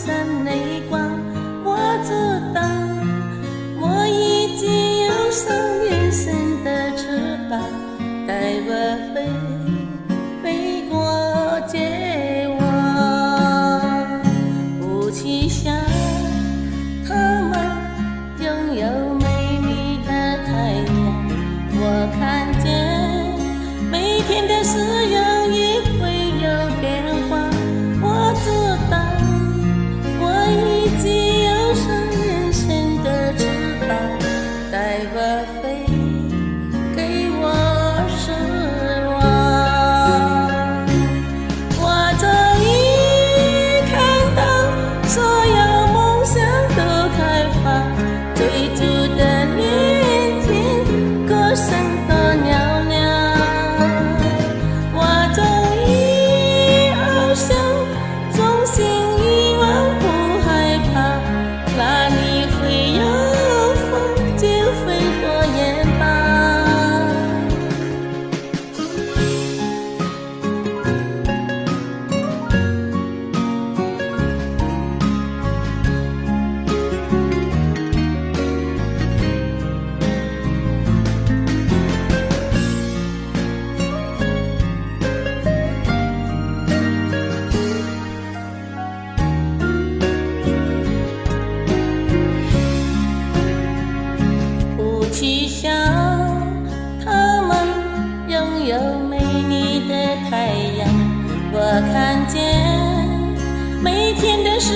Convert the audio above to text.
闪泪光。我知道，我已经有双人生的翅膀，带我飞过绝望。夫妻想，他们拥有美丽的太阳。我看见每天的誓言也会有变化。我知道，我已经有双人生的翅膀，带我飞，给我希望。我终于看到所有梦想都开花，追逐的年轻，歌声多嘹亮。我终于翱翔，纵心一望不害怕，哪里会有风就飞过眼吧。夫妻想，他们拥有美丽的太阳。我看见每天的誓